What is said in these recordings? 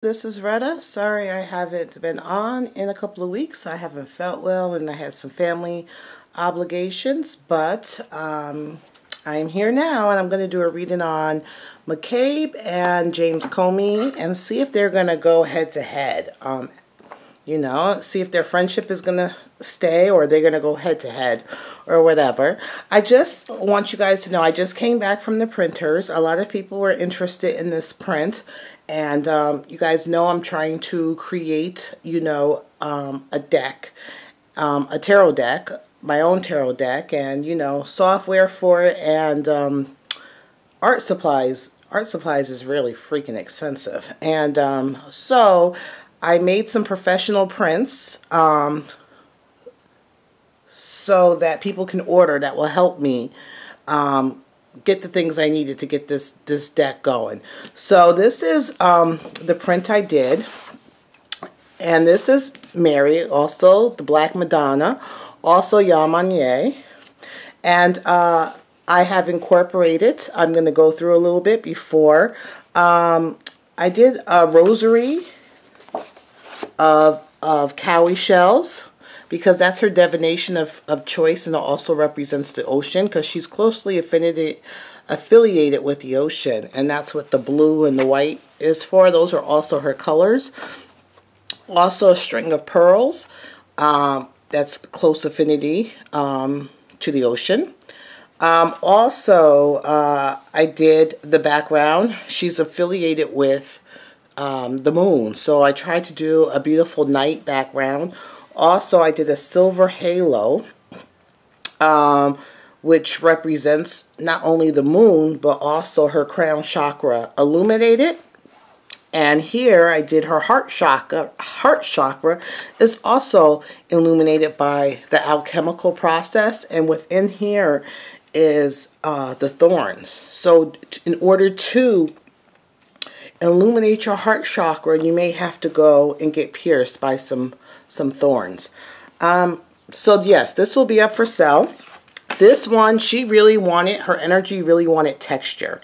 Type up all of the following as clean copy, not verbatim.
This is Retta. Sorry I haven't been on in a couple of weeks. I haven't felt well and I had some family obligations, but I'm here now and I'm going to do a reading on McCabe and James Comey and see if they're going to go head to head. You know, see if their friendship is going to stay or they're going to go head to head or whatever. I just want you guys to know I just came back from the printers. A lot of people were interested in this print. And you guys know I'm trying to create, you know, a deck, a tarot deck, my own tarot deck, and, you know, software for it, and art supplies. Art supplies is really freaking expensive. And so I made some professional prints so that people can order that will help me get the things I needed to get this deck going. So this is the print I did, and this is Mary, also the Black Madonna, also Yamanye, and I have incorporated, I'm going to go through a little bit before, I did a rosary of cowrie shells, because that's her divination of choice, and it also represents the ocean, because she's closely affiliated with the ocean, and that's what the blue and the white is for. Those are also her colors. Also a string of pearls, that's close affinity to the ocean. Also, I did the background. She's affiliated with the moon, so I tried to do a beautiful night background. Also, I did a silver halo, which represents not only the moon, but also her crown chakra illuminated. And here I did her heart chakra. Heart chakra is also illuminated by the alchemical process. And within here is the thorns. So in order to illuminate your heart chakra, you may have to go and get pierced by some thorns. So yes, this will be up for sale. This one, she really wanted, her energy really wanted texture.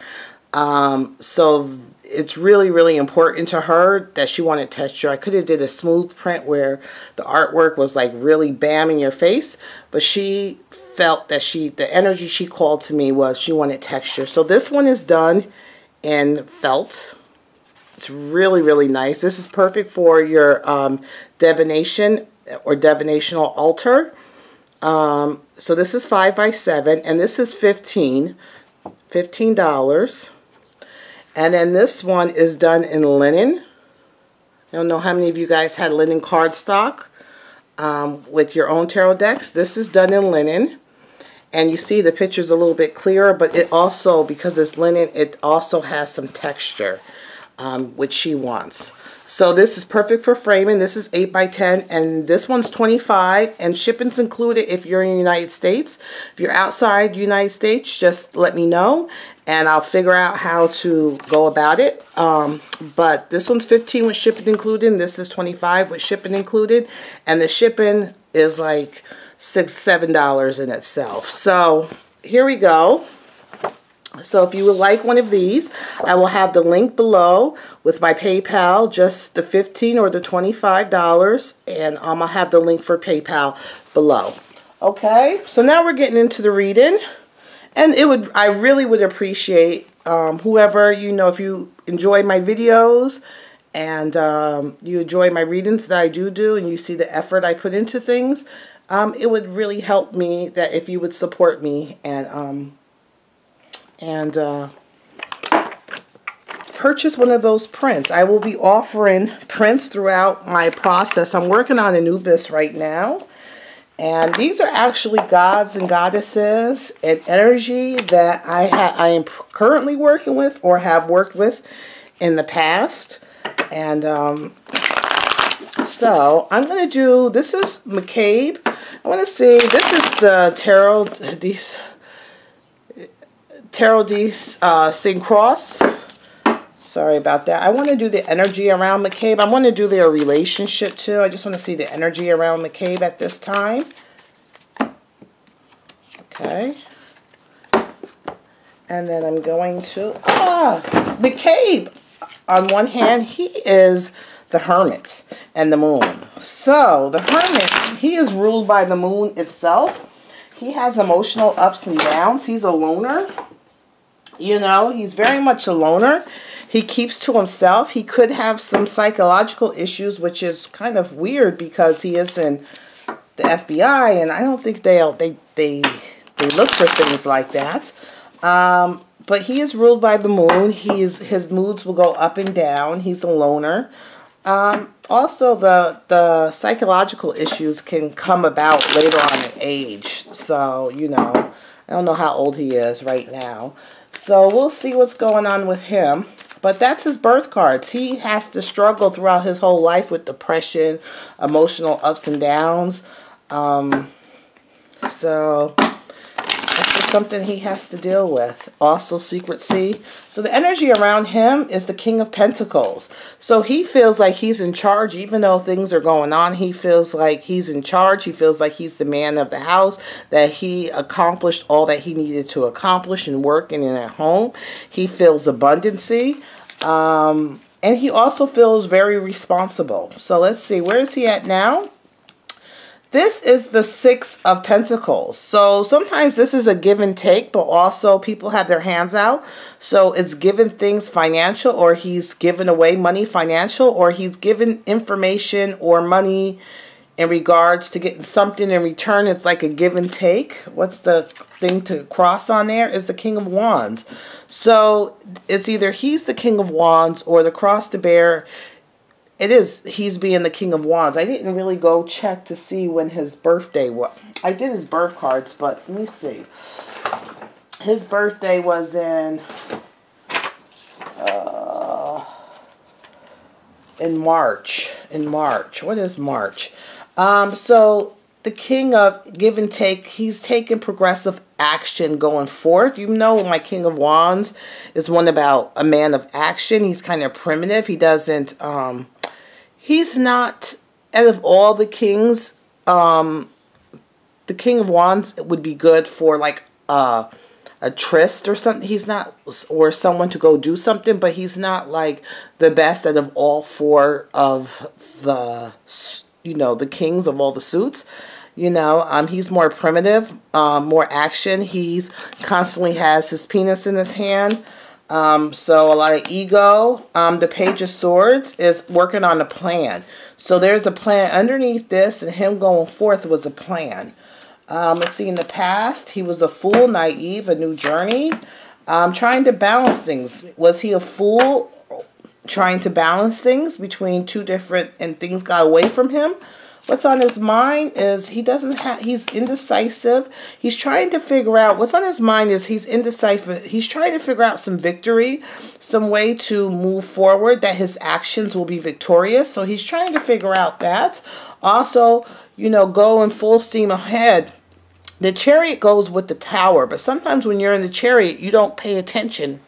So it's really important to her that she wanted texture. I could have did a smooth print where the artwork was like really bam in your face, but she felt that the energy she called to me was she wanted texture. So this one is done in felt. It's really nice. This is perfect for your divination or divinational altar. So this is 5 by 7, and this is $15. And then this one is done in linen. I don't know how many of you guys had linen cardstock with your own tarot decks. This is done in linen. And you see the picture's a little bit clearer, but it also, because it's linen, it also has some texture. Which she wants. So this is perfect for framing. This is 8 by 10, and this one's 25, and shipping's included if you're in the United States. If you're outside the United States, just let me know, and I'll figure out how to go about it. But this one's 15 with shipping included, and this is 25 with shipping included, and the shipping is like $6–7 in itself. So here we go. So if you would like one of these, I will have the link below with my PayPal, just the $15 or the $25, and I'll have the link for PayPal below. Okay, so now we're getting into the reading, and I really would appreciate whoever, you know, if you enjoy my videos and you enjoy my readings that I do, and you see the effort I put into things, it would really help me that if you would support me and purchase one of those prints. I will be offering prints throughout my process. I'm working on Anubis right now, and these are actually gods and goddesses and energy that I am currently working with or have worked with in the past. And so I'm going to do, this is McCabe. I want to see, this is the Tarot de St. Croix. Sorry about that. I want to do the energy around McCabe. I want to do their relationship too. I just want to see the energy around McCabe at this time. Okay. And then I'm going to, McCabe. on one hand, he is the Hermit and the Moon. So the Hermit, he is ruled by the Moon itself. He has emotional ups and downs. He's a loner. You know, he's very much a loner. He keeps to himself. He could have some psychological issues, which is kind of weird because he is in the FBI, and I don't think they look for things like that. But he is ruled by the Moon. His moods will go up and down. He's a loner. Also, the psychological issues can come about later on in age. So, you know, I don't know how old he is right now. So we'll see what's going on with him. But that's his birth cards. He has to struggle throughout his whole life with depression, emotional ups and downs. So that's just something he has to deal with. Also, secrecy. So the energy around him is the King of Pentacles. So he feels like he's in charge, even though things are going on. He feels like he's in charge. He feels like he's the man of the house, that he accomplished all that he needed to accomplish in work and in at home. He feels abundancy. And he also feels very responsible. So let's see, where is he at now? This is the Six of Pentacles. So sometimes this is a give and take, but also people have their hands out. So it's given things financial, or he's given away money financial, or he's given information or money in regards to getting something in return. It's like a give and take. What's the thing to cross on there? Is the King of Wands. So it's either he's the King of Wands or the cross to bear. It is he's being the King of Wands. I didn't really go check to see when his birthday was. I did his birth cards, but let me see. His birthday was in March. In March. What is March? So the King of give and take, he's taking progressive action going forth. You know, my King of Wands is one about a man of action. He's kind of primitive. He doesn't, he's not, out of all the kings, the King of Wands would be good for like a tryst or something. He's not, or someone to go do something, but he's not like the best out of all four of the, you know, the kings of all the suits. You know, he's more primitive, more action. He's constantly has his penis in his hand. So a lot of ego. The Page of Swords is working on a plan. So there's a plan underneath this, and him going forth was a plan. Let's see, in the past, he was a fool, naive, a new journey. Trying to balance things. Was he a fool trying to balance things between two different, and things got away from him? What's on his mind is he's indecisive. He's trying to figure out, what's on his mind is he's indecisive. He's trying to figure out some victory, some way to move forward, that his actions will be victorious. So he's trying to figure out that. Also, you know, go in full steam ahead. The Chariot goes with the Tower, but sometimes when you're in the Chariot, you don't pay attention.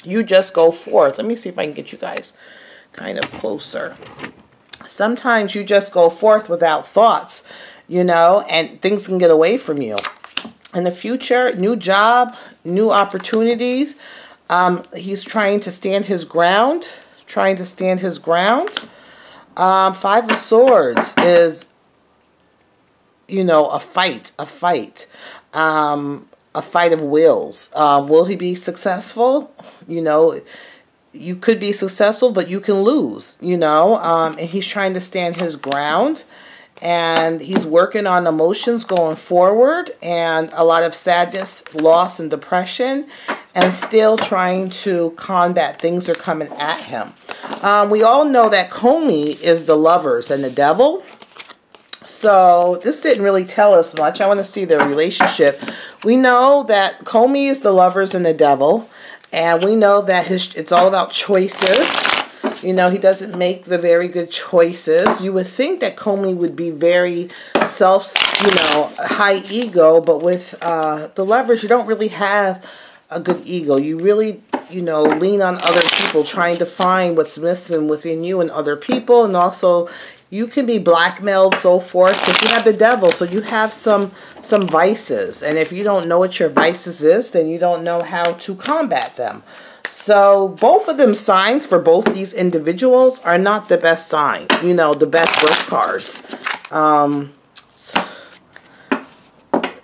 You just go forth. Let me see if I can get you guys kind of closer. Sometimes you just go forth without thoughts, you know, and things can get away from you. In the future, new job, new opportunities. He's trying to stand his ground, Five of Swords is, you know, a fight of wills. Will he be successful? You know, you could be successful, but you can lose, you know. And he's trying to stand his ground. And he's working on emotions going forward. And a lot of sadness, loss, and depression. And still trying to combat things that are coming at him. We all know that Comey is the Lovers and the Devil. So this didn't really tell us much. I want to see their relationship. We know that Comey is the Lovers and the Devil. And we know that it's all about choices. You know, he doesn't make the very good choices. You would think that Comey would be very high ego. But with the Lovers, you don't really have a good ego. You really, you know, lean on other people, trying to find what's missing within you and other people. And also, you can be blackmailed, so forth, because you have the Devil, so you have some vices. And if you don't know what your vices is, then you don't know how to combat them. So both of them signs for both these individuals are not the best sign. You know, the best birth cards.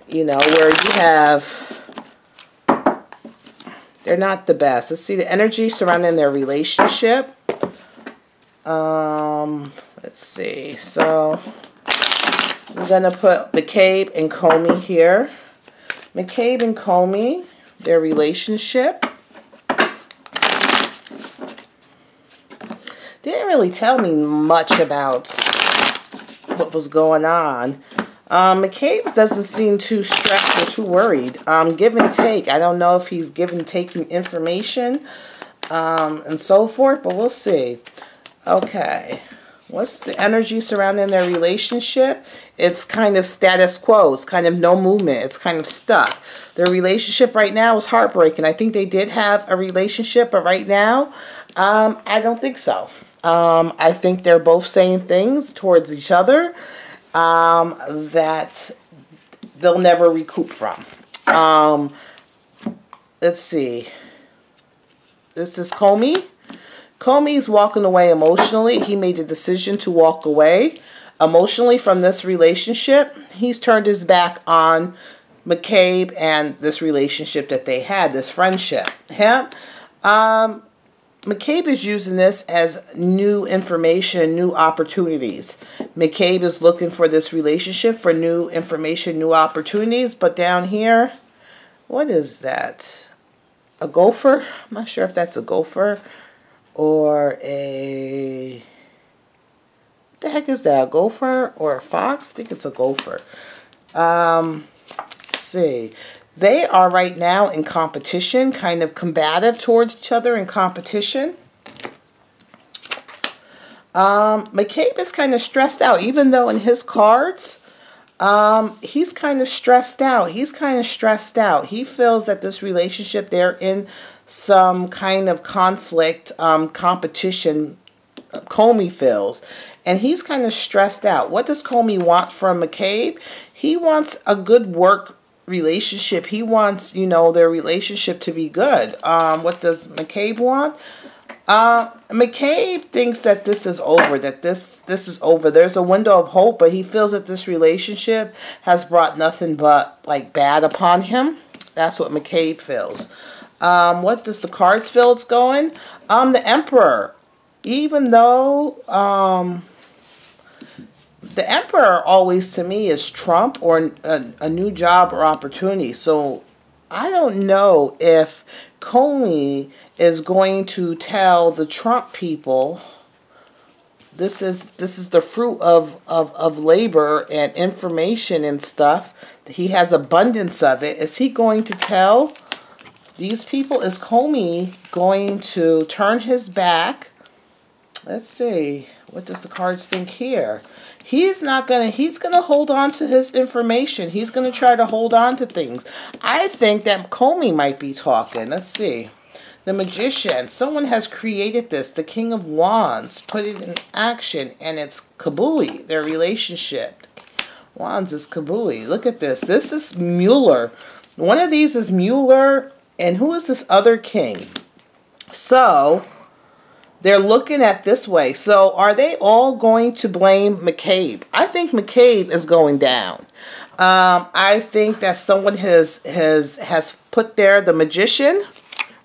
You know, where you have, they're not the best. Let's see the energy surrounding their relationship. Let's see. So I'm going to put McCabe and Comey here. McCabe and Comey, their relationship. Didn't really tell me much about what was going on. McCabe doesn't seem too stressed or too worried. Give and take. I don't know if he's giving, taking information and so forth, but we'll see. Okay. What's the energy surrounding their relationship? It's kind of status quo. It's kind of no movement. It's kind of stuck. Their relationship right now is heartbreaking. I think they did have a relationship, but right now, I don't think so. I think they're both saying things towards each other that they'll never recoup from. Let's see. This is Comey. Comey's walking away emotionally. He made a decision to walk away emotionally from this relationship. He's turned his back on McCabe and this relationship that they had, this friendship. Him, McCabe is using this as new information, new opportunities. McCabe is looking for this relationship for new information, new opportunities. But down here, what is that? A gopher? I'm not sure if that's a gopher or a... What the heck is that? A gopher or a fox? I think it's a gopher. Let's see. They are right now in competition, kind of combative towards each other in competition. McCabe is kind of stressed out, even though in his cards, he's kind of stressed out. He's kind of stressed out. He feels that this relationship, they're in some kind of conflict, competition, Comey feels. And he's kind of stressed out. What does Comey want from McCabe? He wants a good work relationship. He wants, you know, their relationship to be good. What does McCabe want? McCabe thinks that this is over, that this is over. There's a window of hope, but he feels that this relationship has brought nothing but like bad upon him. That's what McCabe feels. What does the cards feel it's going? The Emperor. Even though the Emperor always to me is Trump or a new job or opportunity. So I don't know if Comey is going to tell the Trump people this is the fruit of labor and information and stuff. He has abundance of it. Is he going to tell these people? Is Comey going to turn his back? Let's see. What does the cards think here? He's going to hold on to his information. He's going to try to hold on to things. I think that Comey might be talking. Let's see. The Magician. Someone has created this. The King of Wands. Put it in action. And it's Kabuli. Their relationship. Wands is Kabuli. Look at this. This is Mueller. One of these is Mueller. And who is this other king? So they're looking at this way. So are they all going to blame McCabe? I think McCabe is going down. I think that someone has put there the Magician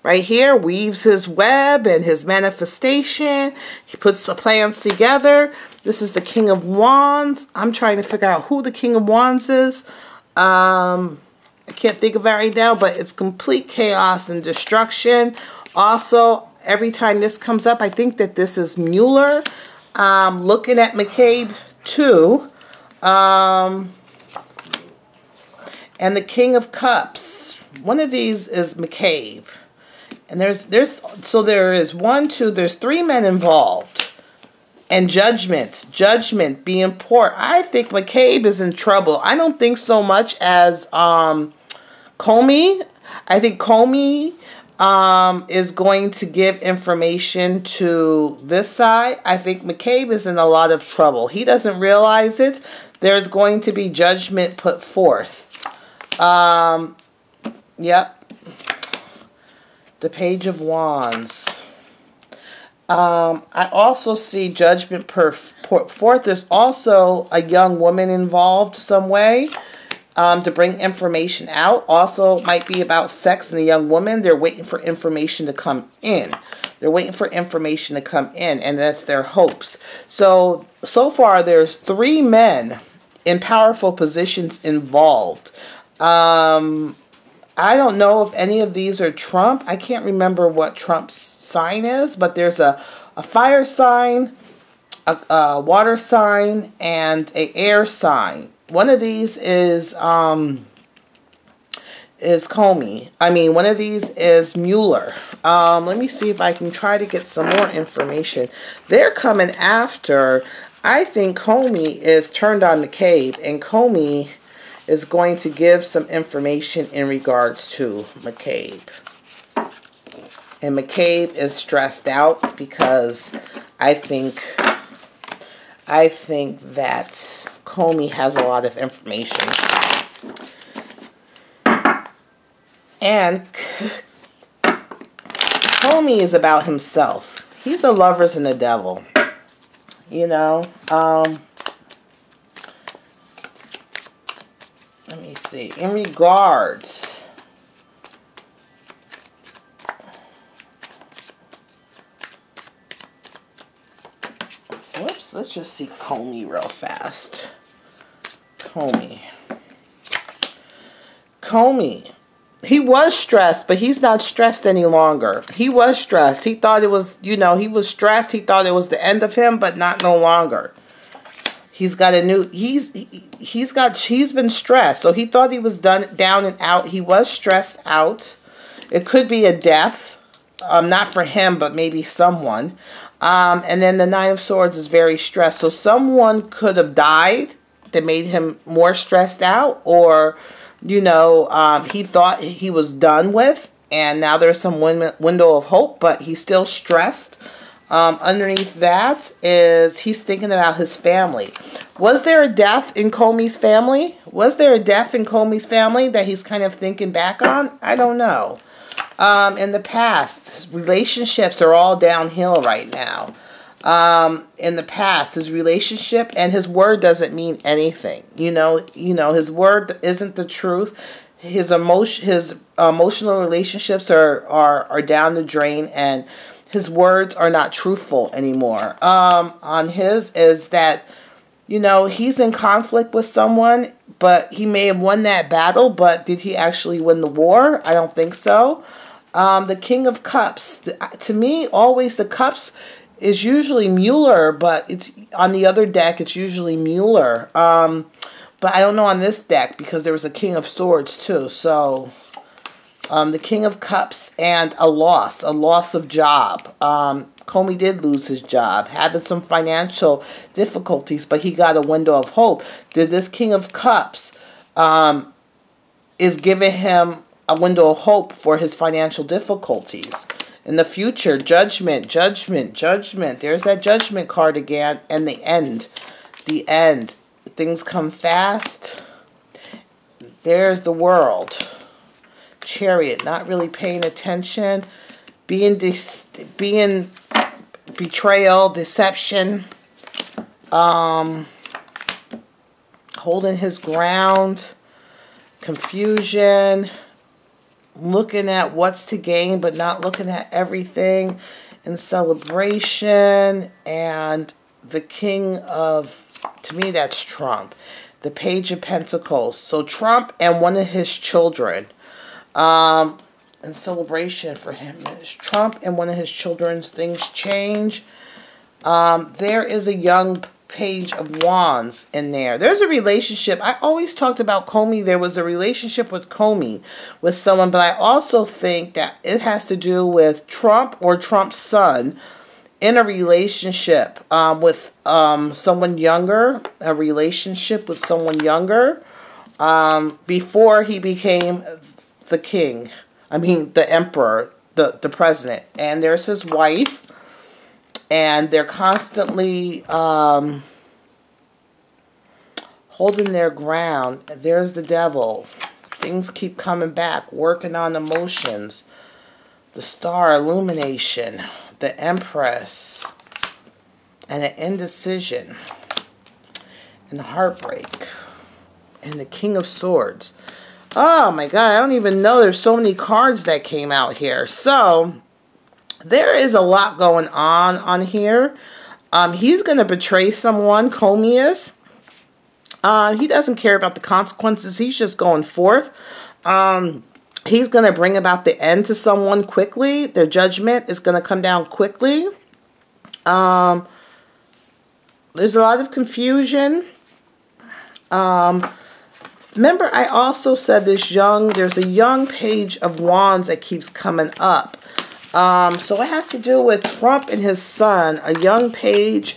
right here, weaves his web and his manifestation. He puts the plans together. This is the King of Wands. I'm trying to figure out who the King of Wands is. I can't think of it right now, but it's complete chaos and destruction. Also, every time this comes up, I think that this is Mueller. Looking at McCabe too. And the King of Cups. One of these is McCabe. And there's 3 men involved. And judgment being poured. I think McCabe is in trouble. I don't think so much as Comey. I think Comey is going to give information to this side. I think McCabe is in a lot of trouble. He doesn't realize it. There's going to be judgment put forth. Yep. The Page of Wands. I also see judgment put forth. There's also a young woman involved some way to bring information out. Also might be about sex and a young woman. They're waiting for information to come in. They're waiting for information to come in, and that's their hopes. So far there's 3 men in powerful positions involved. I don't know if any of these are Trump. I can't remember what Trump's sign is, but there's a fire sign, a water sign, and an air sign. One of these is Comey. I mean, one of these is Mueller. Let me see if I can try to get some more information. They're coming after. I think Comey is turned on McCabe, and Comey is going to give some information in regards to McCabe. And McCabe is stressed out because I think that Comey has a lot of information. And Comey is about himself. He's a lover's and the devil. You know, let me see. In regards, whoops, let's just see Comey real fast. Comey. He was stressed, but he's not stressed any longer. He was stressed. He thought it was, you know, he was stressed. He thought it was the end of him, but no longer. He's got a new, he's been stressed. So he thought he was down and out. He was stressed out. It could be a death. Not for him, but maybe someone. And then the Nine of Swords is very stressed. So someone could have died that made him more stressed out, or, you know, he thought he was done with, and now there's some window of hope, but he's still stressed. Underneath that is he's thinking about his family. Was there a death in Comey's family? Was there a death in Comey's family that he's kind of thinking back on? I don't know. In the past, relationships are all downhill right now. In the past, his relationship and his word doesn't mean anything. You know, his word isn't the truth. His emotional relationships are down the drain, and his words are not truthful anymore. On his is that, you know, he's in conflict with someone, but he may have won that battle, but did he actually win the war? I don't think so. The King of Cups. To me, always the Cups is usually Mueller, but it's on the other deck, it's usually Mueller. But I don't know on this deck because there was a King of Swords too. So the King of Cups and a loss of job. Comey did lose his job, having some financial difficulties, but he got a window of hope. Did this King of Cups is giving him a window of hope for his financial difficulties. In the future, judgment, judgment, judgment. There's that judgment card again. And the end. The end. Things come fast. There's the World. Chariot. Not really paying attention. Being betrayal, deception. Holding his ground. Confusion. Looking at what's to gain, but not looking at everything. In celebration. And the King of, to me, that's Trump. The Page of Pentacles. So Trump and one of his children. In celebration for him is Trump and one of his children's things change. There is a young Page of Wands in there. There's a relationship. I always talked about Comey. There was a relationship with Comey with someone, but I also think that it has to do with Trump or Trump's son in a relationship with someone younger, a relationship with someone younger before he became the king. I mean, the emperor, the president. And there's his wife. And they're constantly holding their ground. There's the devil. Things keep coming back. Working on emotions. the Star, illumination, the Empress, and an indecision, and heartbreak, and the King of Swords. Oh my God, I don't even know. There's so many cards that came out here. So there is a lot going on here. He's going to betray someone, Comey is. He doesn't care about the consequences. He's just going forth. He's going to bring about the end to someone quickly. Their judgment is going to come down quickly. There's a lot of confusion. Remember, I also said there's a young page of wands that keeps coming up. So it has to do with Trump and his son, a young page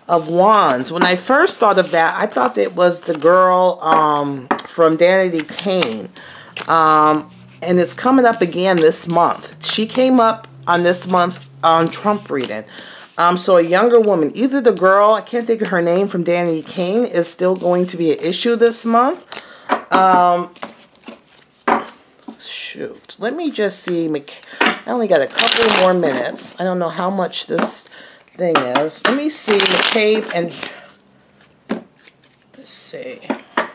of wands. When I first thought of that, I thought it was the girl from Danity Kane. And it's coming up again this month. She came up on this month's Trump reading. So a younger woman, either the girl, I can't think of her name, from Danity Kane, is still going to be an issue this month. Shoot. Let me just see. I only got a couple more minutes. I don't know how much this thing is. Let me see. McCabe and... Let's see. I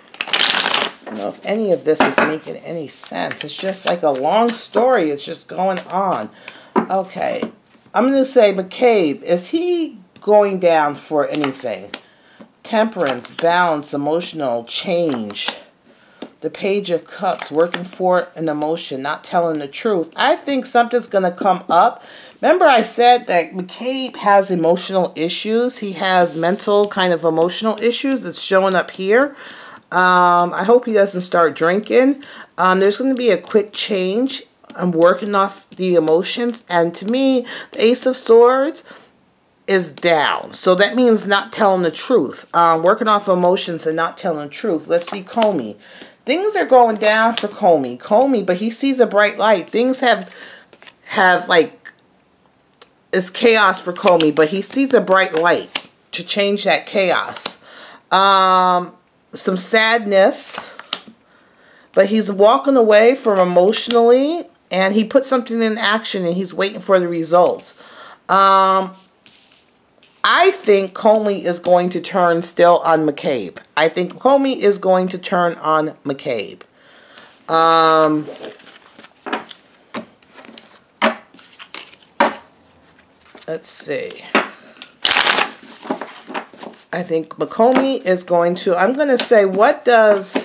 don't know if any of this is making any sense. It's just like a long story. It's just going on. Okay. I'm going to say McCabe. Is he going down for anything? Temperance, balance, emotional, change. The Page of Cups, working for an emotion, not telling the truth. I think something's going to come up. Remember I said that McCabe has emotional issues. He has mental kind of emotional issues that's showing up here. I hope he doesn't start drinking. There's going to be a quick change. I'm working off the emotions. And to me, the Ace of Swords is down. So that means not telling the truth. Working off emotions and not telling the truth. Let's see Comey. Things are going down for Comey, but he sees a bright light. Things have like, it's chaos for Comey, but he sees a bright light to change that chaos. Some sadness, but he's walking away from emotionally, and he put something in action, and he's waiting for the results. I think Comey is going to turn still on McCabe. I think Comey is going to turn on McCabe. Let's see. I think Comey is going to... I'm going to say, what does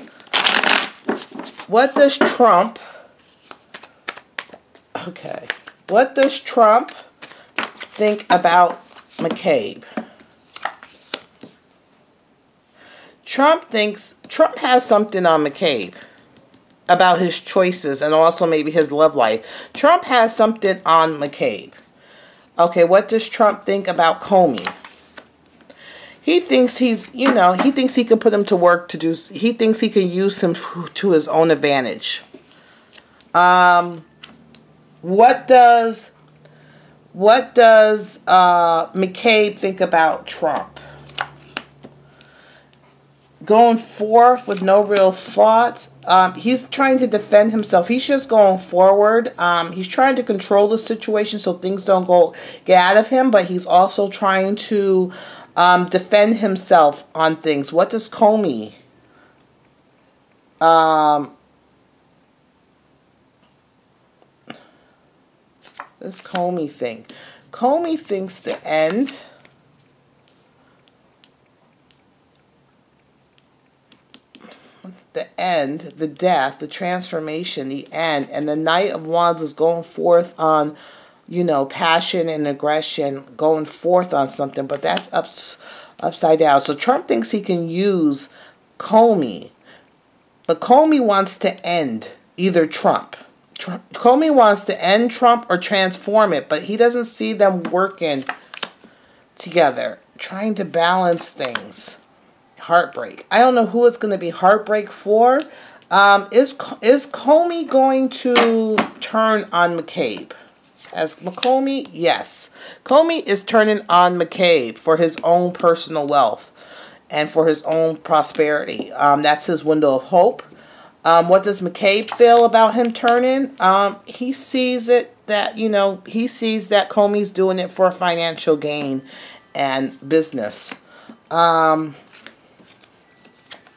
Trump... Okay. What does Trump think about McCabe? Trump has something on McCabe about his choices and also maybe his love life. Trump has something on McCabe. Okay, what does Trump think about Comey? He thinks he thinks he can put him to work to do, he thinks he can use him to his own advantage. What does McCabe think about Trump? Going forth with no real thought. He's trying to defend himself. He's just going forward. He's trying to control the situation so things don't get out of him, but he's also trying to defend himself on things. What does Comey does Comey think? Comey thinks the end. The end, the death, the transformation, the end. And the Knight of Wands is going forth on, passion and aggression, going forth on something. But that's upside down. So Trump thinks he can use Comey. But Comey wants to end either Trump. Comey wants to end Trump or transform it, but he doesn't see them working together, trying to balance things. Heartbreak. I don't know who it's going to be heartbreak for. Is Comey going to turn on McCabe? As Comey, yes. Comey is turning on McCabe for his own personal wealth and for his own prosperity. That's his window of hope. What does McCabe feel about him turning? He sees it that, you know, he sees that Comey's doing it for financial gain and business. The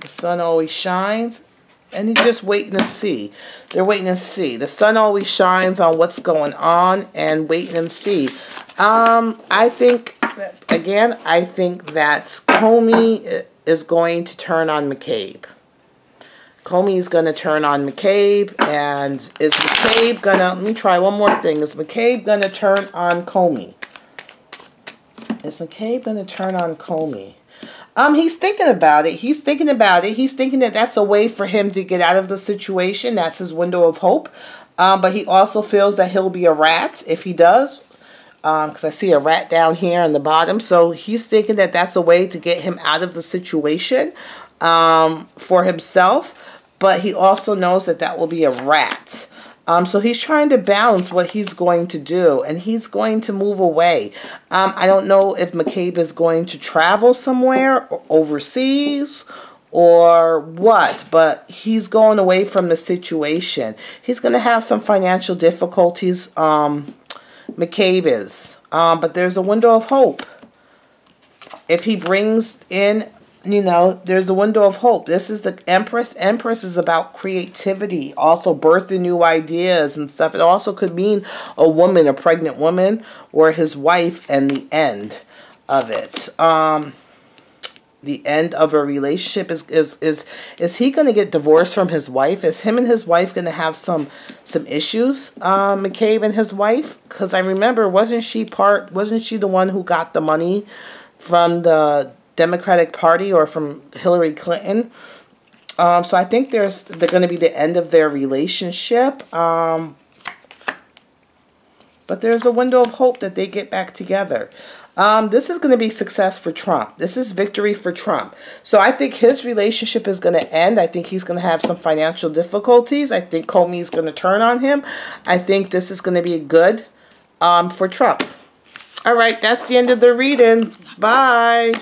sun always shines, and he's just waiting to see. They're waiting to see. The sun always shines on what's going on and waiting and see. I think, again, I think that Comey is going to turn on McCabe. Comey is going to turn on McCabe, and is McCabe going to, let me try one more thing. Is McCabe going to turn on Comey? Is McCabe going to turn on Comey? He's thinking about it. He's thinking about it. He's thinking that that's a way for him to get out of the situation. That's his window of hope. But he also feels that he'll be a rat if he does. Because I see a rat down here on the bottom. So he's thinking that that's a way to get him out of the situation for himself. But he also knows that that will be a rat. So he's trying to balance what he's going to do, and he's going to move away. I don't know if McCabe is going to travel somewhere or overseas or what, but he's going away from the situation. He's going to have some financial difficulties, McCabe is. But there's a window of hope. If he brings in, you know, there's a window of hope. This is the Empress. Empress is about creativity, also birthing new ideas and stuff. It also could mean a woman, a pregnant woman, or his wife, and the end of it. The end of a relationship. Is he going to get divorced from his wife? Is him and his wife going to have some issues? McCabe and his wife, because I remember, wasn't she the one who got the money from the Democratic Party or from Hillary Clinton? So I think they're going to be the end of their relationship. But there's a window of hope that they get back together. This is going to be success for Trump. This is victory for Trump. So I think his relationship is going to end. I think he's going to have some financial difficulties. I think Comey is going to turn on him. I think this is going to be good for Trump. All right, that's the end of the reading. Bye.